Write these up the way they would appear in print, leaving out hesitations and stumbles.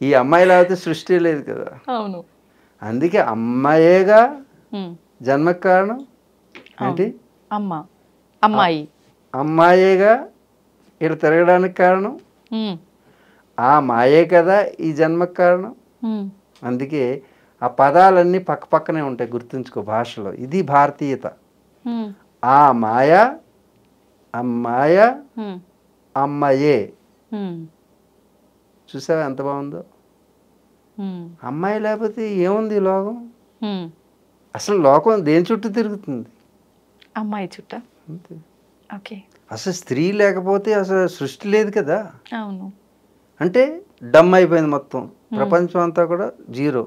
ఈ అమ్మాయి లేకపోతే సృష్టి లేదు కదా. అవును. అందుకే అమ్మాయేగా జన్మకు కారణం. ఏంటి అమ్మ అమ్మాయి అమ్మాయేగా ఇక్కడ తిరగడానికి కారణం. ఆ మాయే కదా ఈ జన్మకు కారణం. అందుకే ఆ పదాలన్నీ పక్క పక్కనే ఉంటాయి, గుర్తుంచుకో భాషలో. ఇది భారతీయత. ఆ మాయ అమ్మాయ అమ్మయే. చూసావా ఎంత బాగుందో. అమ్మాయి లేకపోతే ఏముంది ఈ లోకం? అసలు లోకం దేని చుట్టూ తిరుగుతుంది? అమ్మాయి చుట్టూ. అంతే. ఓకే. అసలు స్త్రీ లేకపోతే అసలు సృష్టి లేదు కదా. అవును. అంటే డమ్ అయిపోయింది మొత్తం, ప్రపంచం అంతా కూడా జీరో.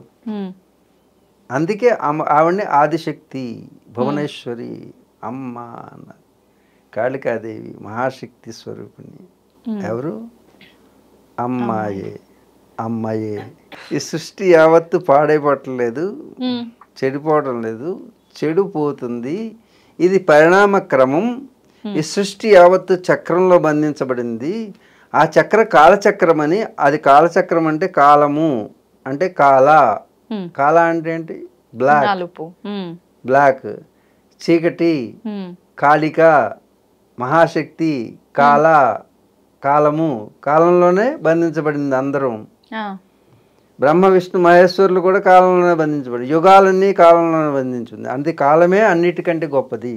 అందుకే ఆవిడని ఆదిశక్తి, భువనేశ్వరి, అమ్మ అన్నారు. కాళికాదేవి మహాశక్తి స్వరూపిణి. ఎవరు? అమ్మాయే, అమ్మాయే. ఈ సృష్టి యావత్తు పాడైపోవట్లేదు, చెడిపోవడం లేదు, చెడిపోతుంది. ఇది పరిణామ క్రమం. ఈ సృష్టి యావత్తు చక్రంలో బంధించబడింది. ఆ చక్ర కాలచక్రం అని. అది కాలచక్రం అంటే కాలము అంటే కాల. కాల అంటే ఏంటి? బ్లాక్. బ్లాక్ చీకటి. కాళిక మహాశక్తి. కాల కాలము. కాలంలోనే బంధించబడింది అందరం. బ్రహ్మ విష్ణు మహేశ్వరులు కూడా కాలంలోనే బంధించబడి, యుగాలన్నీ కాలంలోనే బంధించింది. అందుకే కాలమే అన్నిటికంటే గొప్పది.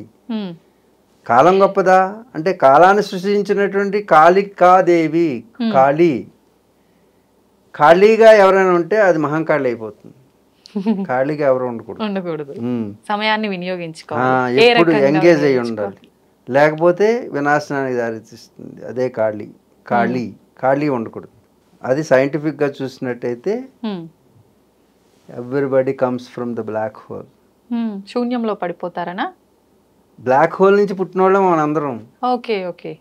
కాలం గొప్పదా అంటే కాలాన్ని సృష్టించినటువంటి కాళికాదేవి. కాళీ. ఖాళీగా ఎవరైనా ఉంటే అది మహంకాళి అయిపోతుంది. ఖాళీగా ఎవరు ఉండకూడదు. సమయాన్ని వినియోగించుకోవాలి, ఎప్పుడు ఎంగేజ్ అయ్యి ఉండాలి, లేకపోతే వినాశనానికి దారితీస్తుంది. అదే ఖాళీ. ఖాళీ ఉండకూడదు. అది సైంటిఫిక్గా చూసినట్టయితే everybody comes from the black hole. శూన్యంలో పడిపోతారనా? బ్లాక్ హోల్ నుంచి పుట్టిన వాళ్ళం మనందరం. ఓకే ఓకే,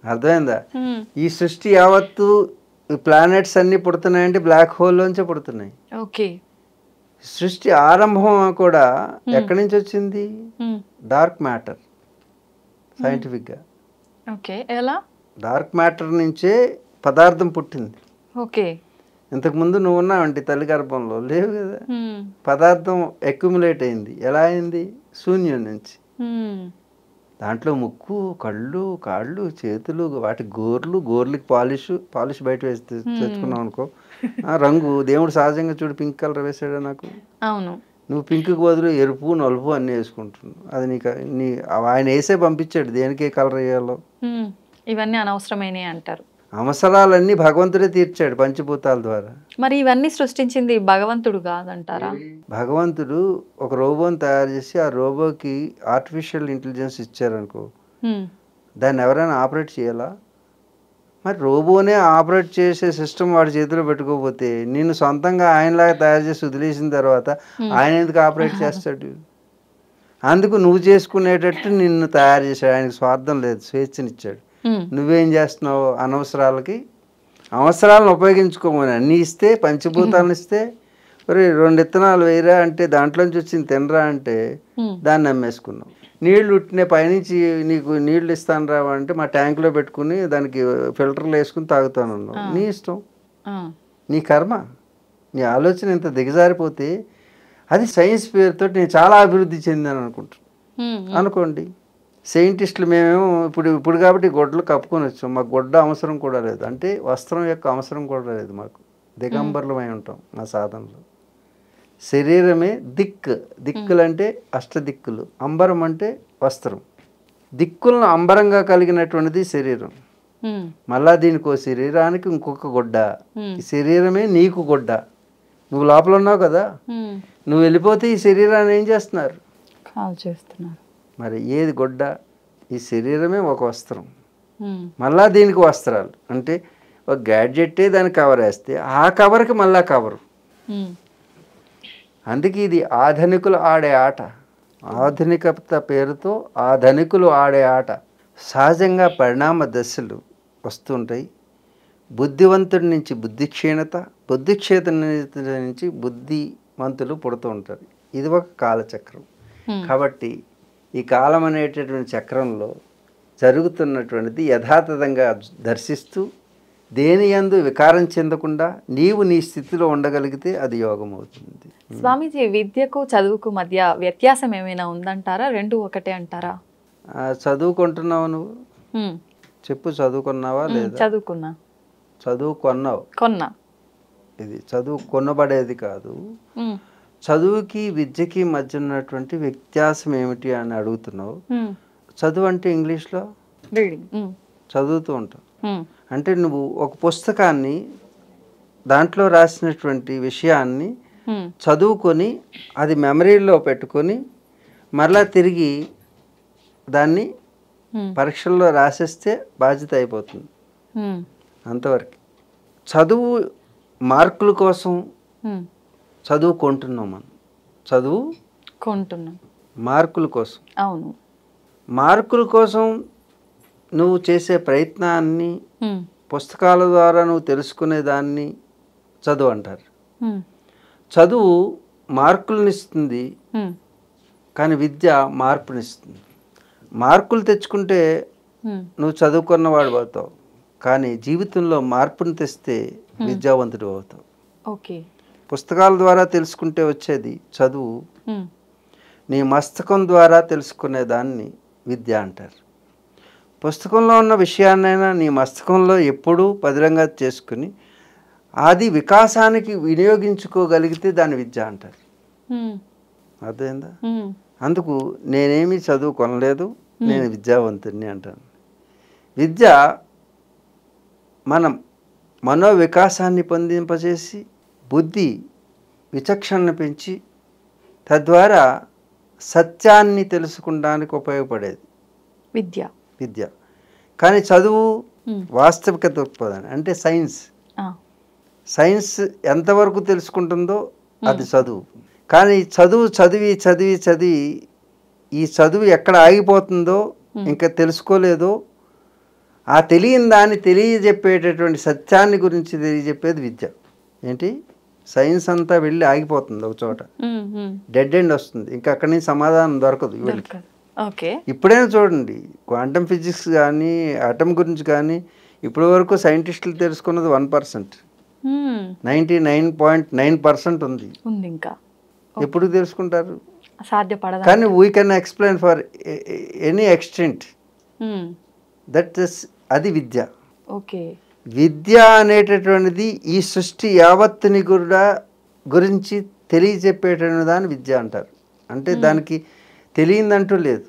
అర్థమైందా? ఈ సృష్టి యావత్తు ప్లానెట్స్ అన్ని పుడుతున్నాయంటే బ్లాక్ హోల్లోంచే పుడుతున్నాయి. ఓకే. సృష్టి ఆరంభం కూడా ఎక్కడి నుంచి వచ్చింది? Dark matter. సైంటిఫిక్గా ఎలా? డార్క్ మ్యాటర్ నుంచే పదార్థం పుట్టింది. ఓకే. ఇంతకుముందు నువ్వు ఉన్నావంటే తల్లి గర్భంలో లేవు కదా. పదార్థం అక్యుములేట్ అయింది. ఎలా అయింది? శూన్యం నుంచి. దాంట్లో ముక్కు, కళ్ళు, కాళ్ళు, చేతులు, వాటి గోర్లకి పాలిష్ బయట వేసి తెచ్చుకున్నావు అనుకో, రంగు దేవుడు సహజంగా చూడు పింక్ కలర్ వేసాడు నాకు. అవును. నువ్వు పింక్కి బదులు ఎరుపు, నలుపు అన్నీ వేసుకుంటున్నావు. అది ఆయన వేసే పంపించాడు దేనికి కలర్ వేయాలో. ఇవన్నీ అనవసరమైన అంటారు. అవసరాలన్నీ భగవంతుడే తీర్చాడు పంచభూతాల ద్వారా. మరి ఇవన్నీ సృష్టించింది భగవంతుడు కాదంటారా? భగవంతుడు ఒక రోబోని తయారు చేసి ఆ రోబోకి ఆర్టిఫిషియల్ ఇంటెలిజెన్స్ ఇచ్చారనుకో, దాన్ని ఎవరైనా ఆపరేట్ చేయాలా? మరి రోబోనే ఆపరేట్ చేసే సిస్టమ్ వాడి చేతిలో పెట్టుకోకపోతే నిన్ను సొంతంగా ఆయనలాగా తయారు చేసి వదిలేసిన తర్వాత ఆయన ఎందుకు ఆపరేట్ చేస్తాడు? అందుకు నువ్వు చేసుకునేటట్టు నిన్ను తయారు చేశాడు. ఆయనకు స్వార్థం లేదు, స్వేచ్ఛనిచ్చాడు. నువ్వేం చేస్తున్నావు? అనవసరాలకి అవసరాలను ఉపయోగించుకోమని అన్నీ ఇస్తే, పంచభూతాలను ఇస్తే, మరి 2 విత్తనాలు వేయరా అంటే దాంట్లోంచి వచ్చింది తినరా అంటే దాన్ని అమ్మేసుకున్నావు. నీళ్లు ఉట్టినే పైనుంచి నీకు నీళ్లు ఇస్తాను రావా అంటే మా ట్యాంకులో పెట్టుకుని దానికి ఫిల్టర్లు వేసుకుని తాగుతానన్నావు. నీ ఇష్టం, నీ కర్మ. నీ ఆలోచన ఇంత దిగజారిపోతే అది సైన్స్ పేరుతో నేను చాలా అభివృద్ధి చెందాను అనుకోండి. సైంటిస్టులు మేమేమో ఇప్పుడు కాబట్టి గొడ్డలు కప్పుకొని వచ్చాం. మాకు గొడ్డ అవసరం కూడా లేదు, అంటే వస్త్రం యొక్క అవసరం కూడా లేదు మాకు. దిగంబరులమై ఉంటాం మా సాధనలో. శరీరమే దిక్కులు అంటే అష్టదిక్కులు. అంబరం అంటే వస్త్రం. దిక్కులను అంబరంగా కలిగినటువంటిది శరీరం. మళ్ళా దీనికో శరీరానికి ఇంకొక గొడ్డ. ఈ శరీరమే నీకు గొడ్డ. నువ్వు లోపల ఉన్నావు కదా, నువ్వు వెళ్ళిపోతే ఈ శరీరాన్ని ఏం చేస్తున్నారు? కాల్ చేస్తున్నారు. మరి ఏది గొడ్డ? ఈ శరీరమే ఒక వస్త్రం. మళ్ళా దీనికి వస్త్రాలు అంటే ఒక గ్యాడ్జెట్టే దానికి కవర్ వేస్తే ఆ కవర్కి మళ్ళా కవరు. అందుకే ఇది ఆధునికులు ఆడే ఆట. ఆధునికత పేరుతో ఆధునికులు ఆడే ఆట. సహజంగా పరిణామ దశలు వస్తుంటాయి. బుద్ధివంతుడి నుంచి బుద్ధిక్షీణత, బుద్ధిక్షీణత నుంచి బుద్ధిమంతులు పుడుతూ ఉంటారు. ఇది ఒక కాలచక్రం. కాబట్టి ఈ కాలం అనేటటువంటి చక్రంలో జరుగుతున్నటువంటిది యథాతథంగా దర్శిస్తూ దేని యందు వికారం చెందకుండా నీవు నీ స్థితిలో ఉండగలిగితే అది యోగం అవుతుంది. స్వామీజీ, విద్యకు చదువుకు మధ్య వ్యత్యాసం ఏమైనా ఉందంటారా? రెండు ఒకటే అంటారా? చదువుకుంటున్నావు నువ్వు ఉమ్, చెప్పు, చదువుకున్నావా లేదా? చదువుకున్నా. చదువు కొన్నావు. కొన్నా. ఇది చదువు కొనబడేది కాదు. ఉమ్, చదువుకి విద్యకి మధ్య ఉన్నటువంటి వ్యత్యాసం ఏమిటి అని అడుగుతున్నావు. ఉమ్, చదువు అంటే ఇంగ్లీష్లో రీడింగ్. ఉమ్, చదువుతూ ఉంటావు. ఉమ్, అంటే నువ్వు ఒక పుస్తకాన్ని దాంట్లో రాసినటువంటి విషయాన్ని ఉమ్, చదువుకొని అది మెమరీలో పెట్టుకొని మరలా తిరిగి దాన్ని ఉమ్, పరీక్షల్లో రాసేస్తే బాధ్యత అయిపోతుంది. ఉమ్, అంతవరకు. చదువు మార్కుల కోసం ఉమ్, చదువుకుంటున్నాం మనం. చదువు కొంటున్నాం. మార్కుల కోసం. అవును. మార్కుల కోసం నువ్వు చేసే ప్రయత్నాన్ని, ఉమ్, పుస్తకాల ద్వారా నువ్వు తెలుసుకునే దాన్ని చదువు అంటారు. ఉమ్, చదువు మార్కులనిస్తుంది, ఉమ్, కానీ విద్య మార్పునిస్తుంది. మార్కులు తెచ్చుకుంటే ఉమ్, నువ్వు చదువుకున్నవాడు అవుతావు, కానీ జీవితంలో మార్పుని తెస్తే విద్యావంతుడు అవుతావు. ఓకే. పుస్తకాల ద్వారా తెలుసుకుంటే వచ్చేది చదువు. ఉమ్, నీ మస్తకం ద్వారా తెలుసుకునే దాన్ని విద్య అంటారు. పుస్తకంలో ఉన్న విషయాన్నైనా నీ మస్తకంలో ఎప్పుడూ పదిలంగా చేసుకుని అది వికాసానికి వినియోగించుకోగలిగితే దాన్ని విద్య అంటారు. ఉమ్, అర్థమైందా? ఉమ్, అందుకు నేనేమి చదువు కొనలేదు, నేను విద్యావంతుడిని అంటాను. విద్య మనం మనోవికాసాన్ని పొందింపజేసి బుద్ధి విచక్షణను పెంచి తద్వారా సత్యాన్ని తెలుసుకోవడానికి ఉపయోగపడేది విద్య. విద్య. కానీ చదువు ఉమ్, వాస్తవిక దృక్పథం అంటే సైన్స్. ఆ, సైన్స్ ఎంతవరకు తెలుసుకుంటుందో అది చదువు. కానీ చదువు చదివి చదివి చదివి ఈ చదువు ఎక్కడ ఆగిపోతుందో, ఇంకా తెలుసుకోలేదో, ఆ తెలియని దాన్ని తెలియజెప్పేటటువంటి సత్యాన్ని గురించి తెలియజెప్పేది విద్య. ఏంటి? సైన్స్ అంతా వెళ్ళి ఆగిపోతుంది ఒక చోట, ఉమ్, ఉమ్, డెడ్ ఎండ్ వస్తుంది, ఇంకా అక్కడి నుంచి సమాధానం దొరకదు వీళ్ళకి. దొరకదు. ఓకే. ఇప్పుడైనా చూడండి, క్వాంటమ్ ఫిజిక్స్ కానీ అటమ్ గురించి కానీ ఇప్పటి వరకు సైంటిస్టులు తెలుసుకున్నది 1%. ఉమ్, 99.9% ఉంది. ఉంది ఇంకా. ఎప్పుడు తెలుసుకుంటారు? సాధ్యపడదా? కానీ we can explain for any extent. Um, that is అది విద్య. ఓకే. విద్య అనేటటువంటిది ఈ సృష్టి యావత్తుని కూడా గురించి తెలియజెప్పేటటువంటి దాన్ని విద్య అంటారు. అంటే దానికి తెలియందంటూ లేదు.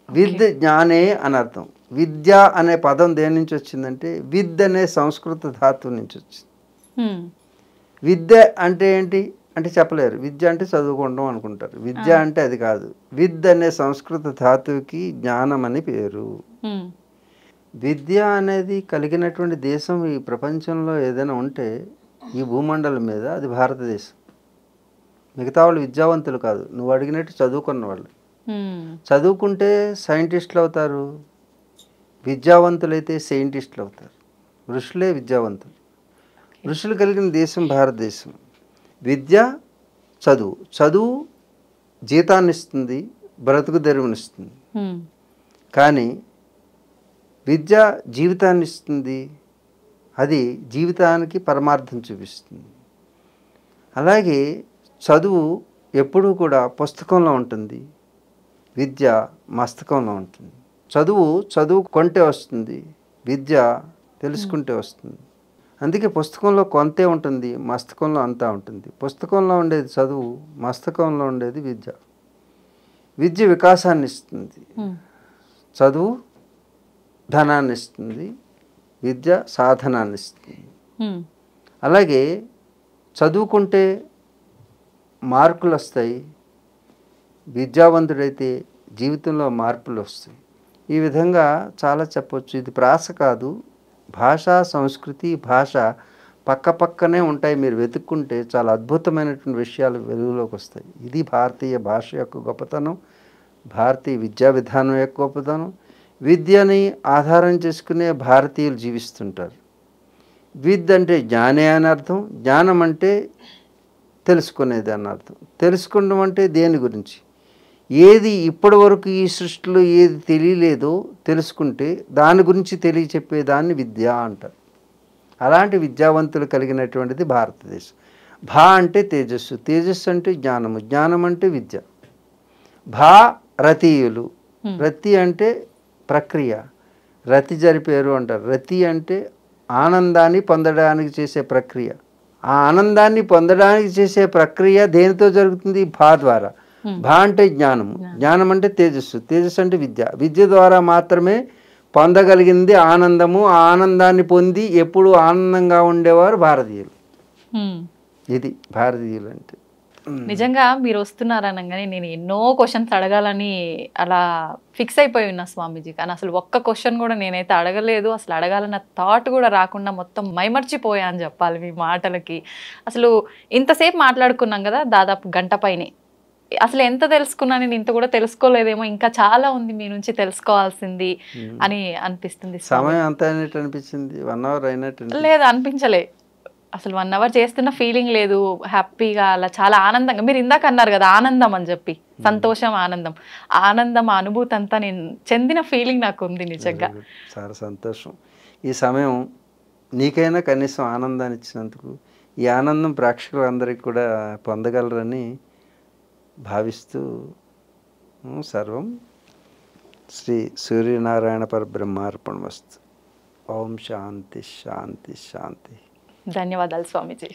విద్ జ్ఞానే అని అర్థం. విద్య అనే పదం దేని నుంచి వచ్చిందంటే విద్ అనే సంస్కృత ధాతువు నుంచి వచ్చింది. ఉమ్, విద్య అంటే ఏంటి అంటే చెప్పలేరు. విద్య అంటే చదువుకోవడం అనుకుంటారు. విద్య అంటే అది కాదు. విద్ అనే సంస్కృత ధాతువుకి జ్ఞానం అని పేరు. ఉమ్, విద్య అనేది కలిగినటువంటి దేశం ఈ ప్రపంచంలో ఏదైనా ఉంటే ఈ భూమండలం మీద అది భారతదేశం. మిగతా వాళ్ళు విద్యావంతులు కాదు, నువ్వు అడిగినట్టు చదువుకున్న వాళ్ళు. ఉమ్, చదువుకుంటే సైంటిస్టులు అవుతారు, విద్యావంతులైతే సైంటిస్టులు అవుతారు. ఋషులే విద్యావంతులు. ఋషులు కలిగిన దేశం భారతదేశం. విద్య, చదువు. చదువు జీతాన్ని ఇస్తుంది, బ్రతుకు తెరువునిస్తుంది. ఉమ్, కానీ విద్య జీవితాన్ని ఇస్తుంది, అది జీవితానికి పరమార్థం చూపిస్తుంది. అలాగే చదువు ఎప్పుడూ కూడా పుస్తకంలో ఉంటుంది, విద్య మస్తకంలో ఉంటుంది. చదువు కొంటే వస్తుంది, విద్య తెలుసుకుంటే వస్తుంది. అందుకే పుస్తకంలో కొంతే ఉంటుంది, మస్తకంలో అంతా ఉంటుంది. పుస్తకంలో ఉండేది చదువు, మస్తకంలో ఉండేది విద్య. విద్య వికాసాన్ని ఇస్తుంది, చదువు ధనాన్ని ఇస్తుంది, విద్య సాధనాన్ని ఇస్తుంది. అలాగే చదువుకుంటే మార్కులు వస్తాయి, విద్యావంతుడైతే జీవితంలో మార్పులు వస్తాయి. ఈ విధంగా చాలా చెప్పొచ్చు. ఇది ప్రాస కాదు, భాష, సంస్కృతి, భాష పక్క పక్కనే ఉంటాయి. మీరు వెతుక్కుంటే చాలా అద్భుతమైనటువంటి విషయాలు వెలుగులోకి వస్తాయి. ఇది భారతీయ భాష యొక్క గొప్పతనం, భారతీయ విద్యా విధానం యొక్క గొప్పతనం. విద్యని ఆధారం చేసుకునే భారతీయులు జీవిస్తుంటారు. విద్ అంటే జ్ఞానే అని అర్థం, జ్ఞానం అంటే తెలుసుకునేది అని అర్థం. తెలుసుకోవడం అంటే దేని గురించి? ఏది ఇప్పటి వరకు ఈ సృష్టిలో ఏది తెలియలేదో తెలుసుకుంటే దాని గురించి తెలియచెప్పేదాన్ని విద్య అంటారు. అలాంటి విద్యావంతులు కలిగినటువంటిది భారతదేశం. భా అంటే తేజస్సు, తేజస్సు అంటే జ్ఞానము, జ్ఞానం అంటే విద్య. భా రతీయులు, రతి అంటే ప్రక్రియ, రతి జరిపేరు అంటారు. రతి అంటే ఆనందాన్ని పొందడానికి చేసే ప్రక్రియ. ఆ ఆనందాన్ని పొందడానికి చేసే ప్రక్రియ దేనితో జరుగుతుంది? భా ద్వారా. భా అంటే జ్ఞానము, జ్ఞానం అంటే తేజస్సు, తేజస్సు అంటే విద్య. విద్య ద్వారా మాత్రమే పొందగలిగింది ఆనందము. ఆ ఆనందాన్ని పొంది ఎప్పుడు ఆనందంగా ఉండేవారు భారతీయులు. ఇది భారతీయులు అంటే. నిజంగా మీరు వస్తున్నారనగానే నేను ఎన్నో క్వశ్చన్స్ అడగాలని అలా ఫిక్స్ అయిపోయి ఉన్నా స్వామీజీ, కానీ అసలు ఒక్క క్వశ్చన్ కూడా నేనైతే అడగలేదు. అసలు అడగాలన్న థాట్ కూడా రాకుండా మొత్తం మైమర్చిపోయా అని చెప్పాలి మీ మాటలకి. అసలు ఇంతసేపు మాట్లాడుకున్నాం కదా, దాదాపు గంట పైనే. అసలు ఎంత తెలుసుకున్నా, నేను ఇంత కూడా తెలుసుకోలేదేమో, ఇంకా చాలా ఉంది మీ నుంచి తెలుసుకోవాల్సింది అని అనిపిస్తుంది. సమయం అంత అయినట్టు అనిపించింది, 1 hour అయినట్టు లేదు, అనిపించలే. అసలు 1 hour చేస్తున్న ఫీలింగ్ లేదు. హ్యాపీగా అలా చాలా ఆనందంగా, మీరు ఇందాక అన్నారు కదా ఆనందం అని చెప్పి, సంతోషం, ఆనందం, ఆనందం, అనుభూతి అంతా నేను చెందిన ఫీలింగ్ నాకు ఉంది నిజంగా. చాలా సంతోషం. ఈ సమయం నీకైనా కనీసం ఆనందాన్ని ఇచ్చినందుకు, ఈ ఆనందం ప్రేక్షకులందరికీ కూడా పొందగలరని భావిస్తూ సర్వం శ్రీ సూర్యనారాయణ పరబ్రహ్మార్పణమస్తు. ఓం శాంతి శాంతి శాంతి. ధన్యవాదాలు స్వామీజీ.